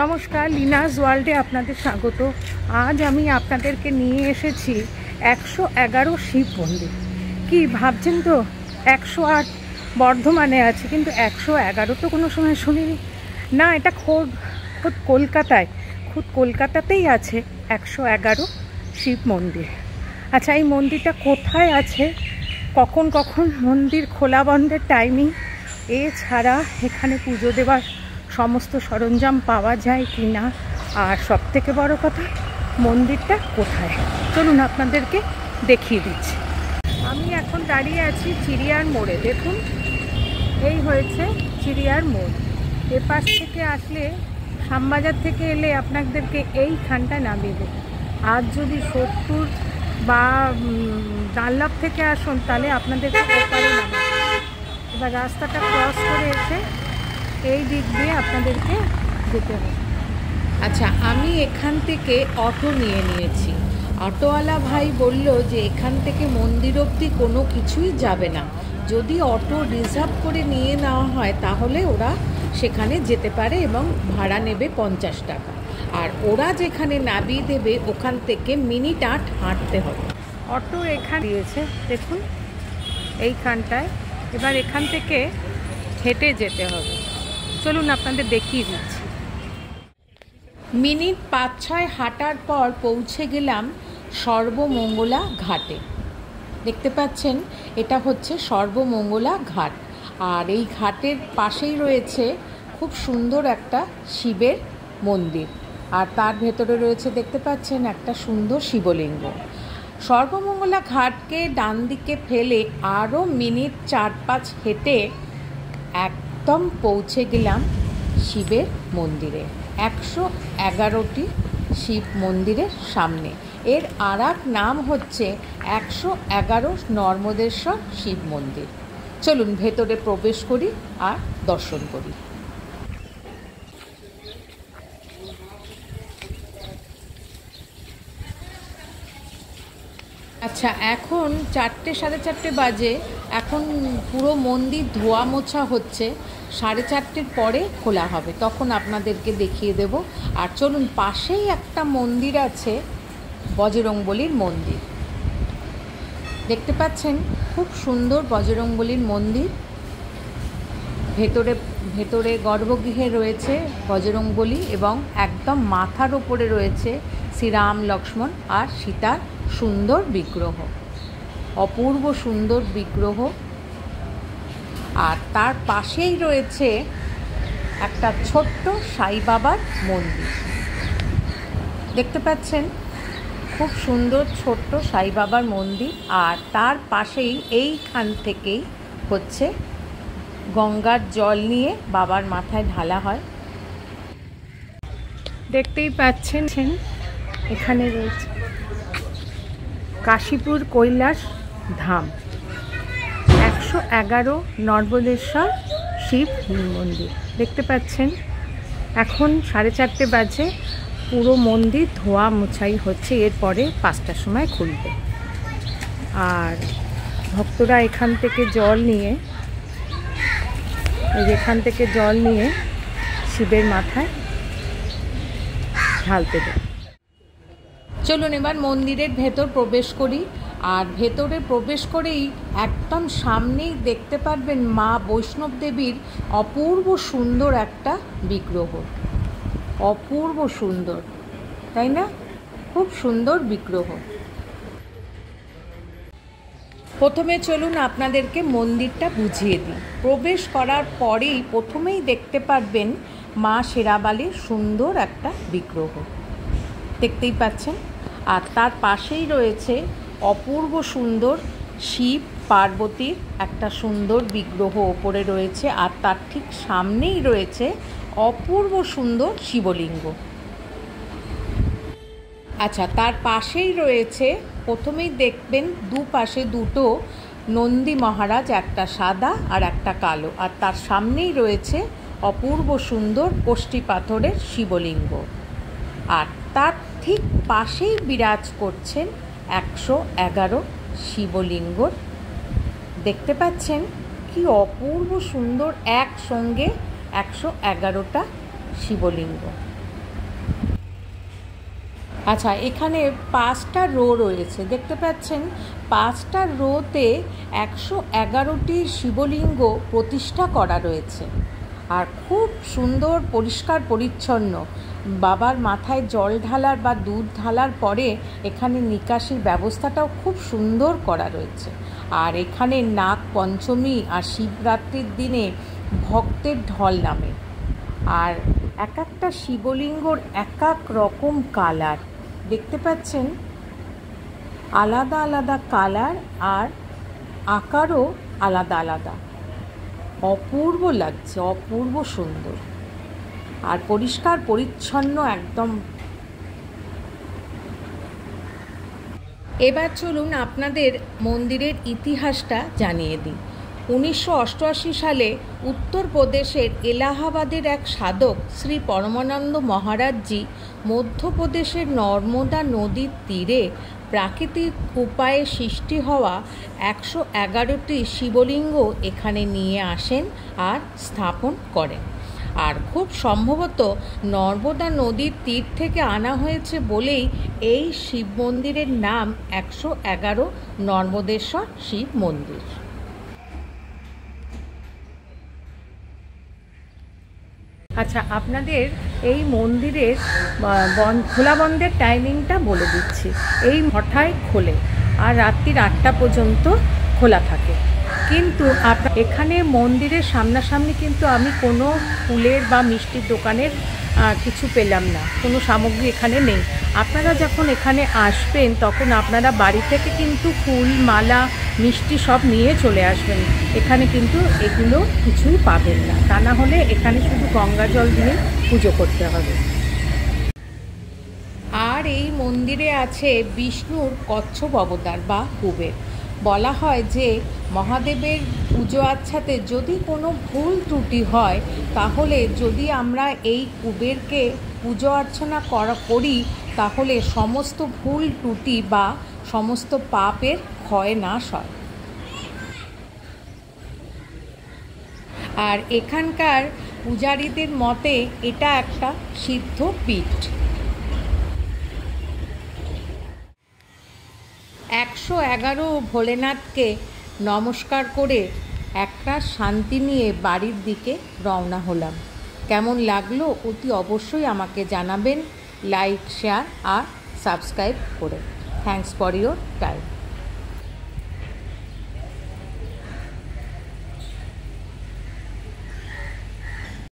নমস্কার, লিনাস ওয়ার্ল্ডে আপনাদের স্বাগত। আজ আমি আপনাদেরকে নিয়ে এসেছি 111 শিব মন্দির। কি ভাবছেন তো, 108 বর্ধমানে আছে, কিন্তু 111 তো কোনো সময় শুনিনি। না, এটা খুদ কলকাতাতেই আছে 111 শিব মন্দির। আচ্ছা, এই মন্দিরটা কোথায় আছে, কখন কখন মন্দির খোলা বন্ধের টাইমিং, এছাড়া এখানে পুজো দেওয়ার সমস্ত সরঞ্জাম পাওয়া যায় কি না, আর সবথেকে বড় কথা মন্দিরটা কোথায়, চলুন আপনাদেরকে দেখিয়ে দিচ্ছি। আমি এখন দাঁড়িয়ে আছি চিড়িয়ার মোড়ে। দেখুন, এই হয়েছে চিড়িয়ার মোড়। এপাশ থেকে আসলে, শ্যামবাজার থেকে এলে আপনাদেরকে এইখানটা নামিয়ে দেবে। আর যদি সোদপুর বা ডানলপ থেকে আসুন তাহলে আপনাদেরকে ওপারে নামাবে। এবার রাস্তাটা ক্রস করে এসে এই দিক দিয়ে আপনাদেরকে যেতে হবে। আচ্ছা, আমি এখান থেকে অটো নিয়ে নিয়েছি। অটোওয়ালা ভাই বলল যে এখান থেকে মন্দির অবধি কোনো কিছুই যাবে না, যদি অটো রিজার্ভ করে নিয়ে নেওয়া হয় তাহলে ওরা সেখানে যেতে পারে এবং ভাড়া নেবে 50 টাকা। আর ওরা যেখানে নামিয়ে দেবে ওখান থেকে মিনিট 8 হাঁটতে হবে। অটো এখানে দিয়েছে, দেখুন এইখানটায়। এবার এখান থেকে হেঁটে যেতে হবে। চলুন আপনাদের দেখিয়ে দিচ্ছি। মিনিট 5-6 হাঁটার পর পৌঁছে গেলাম সর্বমঙ্গলা ঘাটে। দেখতে পাচ্ছেন, এটা হচ্ছে সর্বমঙ্গলা ঘাট। আর এই ঘাটের পাশেই রয়েছে খুব সুন্দর একটা শিবের মন্দির, আর তার ভেতরে রয়েছে, দেখতে পাচ্ছেন, একটা সুন্দর শিবলিঙ্গ। সর্বমঙ্গলা ঘাটকে ডান দিকে ফেলে আরও মিনিট 4-5 হেঁটে একদম পৌঁছে গেলাম শিবের মন্দিরে। 111টি শিব মন্দিরের সামনে। এর আরেক নাম হচ্ছে 111 নর্মদেশ্বর শিব মন্দির। চলুন ভেতরে প্রবেশ করি আর দর্শন করি। আচ্ছা, এখন 4টে 4:30 বাজে। এখন পুরো মন্দির ধোয়া মোছা হচ্ছে। 4:30 পরে খোলা হবে, তখন আপনাদেরকে দেখিয়ে দেব। আর চলুন, পাশেই একটা মন্দির আছে, বজরংবলীর মন্দির। দেখতে পাচ্ছেন, খুব সুন্দর বজরংবলীর মন্দির। ভেতরে গর্ভগৃহে রয়েছে বজরংবলী এবং একদম মাথার ওপরে রয়েছে শ্রীরাম, লক্ষ্মণ আর সীতার সুন্দর বিগ্রহ, অপূর্ব সুন্দর বিগ্রহ। আর তার পাশেই রয়েছে একটা ছোট্ট সাই বাবার মন্দির। দেখতে পাচ্ছেন, খুব সুন্দর ছোট্ট সাই বাবার মন্দির। আর তার পাশেই এইখান থেকেই হচ্ছে গঙ্গার জল নিয়ে বাবার মাথায় ঢালা হয়। দেখতেই পাচ্ছেন, এখানে রয়েছে কাশীপুর কৈলাস ধাম, 111 নর্মদেশ্বর শিব মন্দির। দেখতে পাচ্ছেন, এখন 4:30 বাজে। পুরো মন্দির ধোয়া মোছাই হচ্ছে, এরপরে 5টার সময় খুলবে। আর ভক্তরা এখান থেকে জল নিয়ে শিবের মাথায় ঢালতে দেয়। চলুন এবার মন্দিরের ভেতর প্রবেশ করি। আর ভেতরে প্রবেশ করেই একদম সামনেই দেখতে পারবেন মা বৈষ্ণব দেবীর অপূর্ব সুন্দর একটা বিগ্রহ। অপূর্ব সুন্দর, তাই না? খুব সুন্দর বিগ্রহ। প্রথমে চলুন আপনাদেরকে মন্দিরটা বুঝিয়ে দিই। প্রবেশ করার পরেই প্রথমেই দেখতে পারবেন মা শেরাবালির সুন্দর একটা বিগ্রহ, দেখতেই পাচ্ছেন। আর তার পাশেই রয়েছে অপূর্ব সুন্দর শিব পার্বতীর একটা সুন্দর বিগ্রহ ওপরে রয়েছে। আর তার ঠিক সামনেই রয়েছে অপূর্ব সুন্দর শিবলিঙ্গ। আচ্ছা, তার পাশেই রয়েছে, প্রথমেই দেখবেন দুপাশে দুটো নন্দী মহারাজ, একটা সাদা আর একটা কালো। আর তার সামনেই রয়েছে অপূর্ব সুন্দর কোষ্ঠী পাথরের শিবলিঙ্গ। আর তার ঠিক পাশেই বিরাজ করছেন 111 শিবলিঙ্গর। দেখতে পাচ্ছেন কি অপূর্ব সুন্দর, একসঙ্গে 111টা শিবলিঙ্গ। আচ্ছা, এখানে 5টা রো রয়েছে, দেখতে পাচ্ছেন। 5টা রোতে 111টি শিবলিঙ্গ প্রতিষ্ঠা করা রয়েছে। আর খুব সুন্দর, পরিষ্কার পরিচ্ছন্ন। বাবার মাথায় জল ঢালার বা দুধ ঢালার পরে এখানে নিকাশির ব্যবস্থাটাও খুব সুন্দর করা রয়েছে। আর এখানে নাগ পঞ্চমী আর শিবরাত্রির দিনে ভক্তের ঢল নামে। আর এক একটা শিবলিঙ্গর এক এক রকম কালার, দেখতে পাচ্ছেন, আলাদা আলাদা কালার আর আকারও আলাদা আলাদা। অপূর্ব লাগছে, অপূর্ব সুন্দর আর পরিষ্কার পরিচ্ছন্ন একদম। এবার চলুন আপনাদের মন্দিরের ইতিহাসটা জানিয়ে দিই। 1988 সালে উত্তরপ্রদেশের এলাহাবাদের এক সাধক শ্রী পরমানন্দ মহারাজজি মধ্যপ্রদেশের নর্মদা নদীর তীরে প্রাকৃতিক উপায়ে সৃষ্টি হওয়া 111টি শিবলিঙ্গ এখানে নিয়ে আসেন আর স্থাপন করেন। আর খুব সম্ভবত নর্মদা নদীর তীর থেকে আনা হয়েছে বলেই এই শিব মন্দিরের নাম 111 নর্মদেশ্বর শিব মন্দির। আচ্ছা, আপনাদের এই মন্দিরের খোলা বন্ধের টাইমিংটা বলে দিচ্ছি। এই 9টায় খোলে আর রাত্রির 8টা পর্যন্ত খোলা থাকে। কিন্তু এখানে মন্দিরের সামনাসামনি কিন্তু আমি কোনো ফুলের বা মিষ্টির দোকানের কিছু পেলাম না, কোনো সামগ্রী এখানে নেই। আপনারা যখন এখানে আসবেন তখন আপনারা বাড়ি থেকে কিন্তু ফুল, মালা, মিষ্টি সব নিয়ে চলে আসবেন। এখানে কিন্তু এগুলো কিছুই পাবেন না, তা না হলে এখানে শুধু গঙ্গা জল দিয়ে পুজো করতে হবে। আর এই মন্দিরে আছে বিষ্ণুর কচ্ছপ অবতার বা কুবের। বলা হয় যে মহাদেবের পুজো আচ্ছাতে যদি কোনো ভুল ত্রুটি হয়, তাহলে যদি আমরা এই কুবেরকে পুজো অর্চনা করি, তাহলে সমস্ত ভুল ত্রুটি বা সমস্ত পাপের ক্ষয় নাশ হয়। আর এখানকার পূজারীদের মতে এটা একটা সিদ্ধ পীঠ। 111 ভোলেনাথকে নমস্কার করে একটা শান্তি নিয়ে বাড়ির দিকে রওনা হলাম। কেমন লাগলো অতি অবশ্যই আমাকে জানাবেন, লাইক, শেয়ার আর সাবস্ক্রাইব করে। Thanks for your time.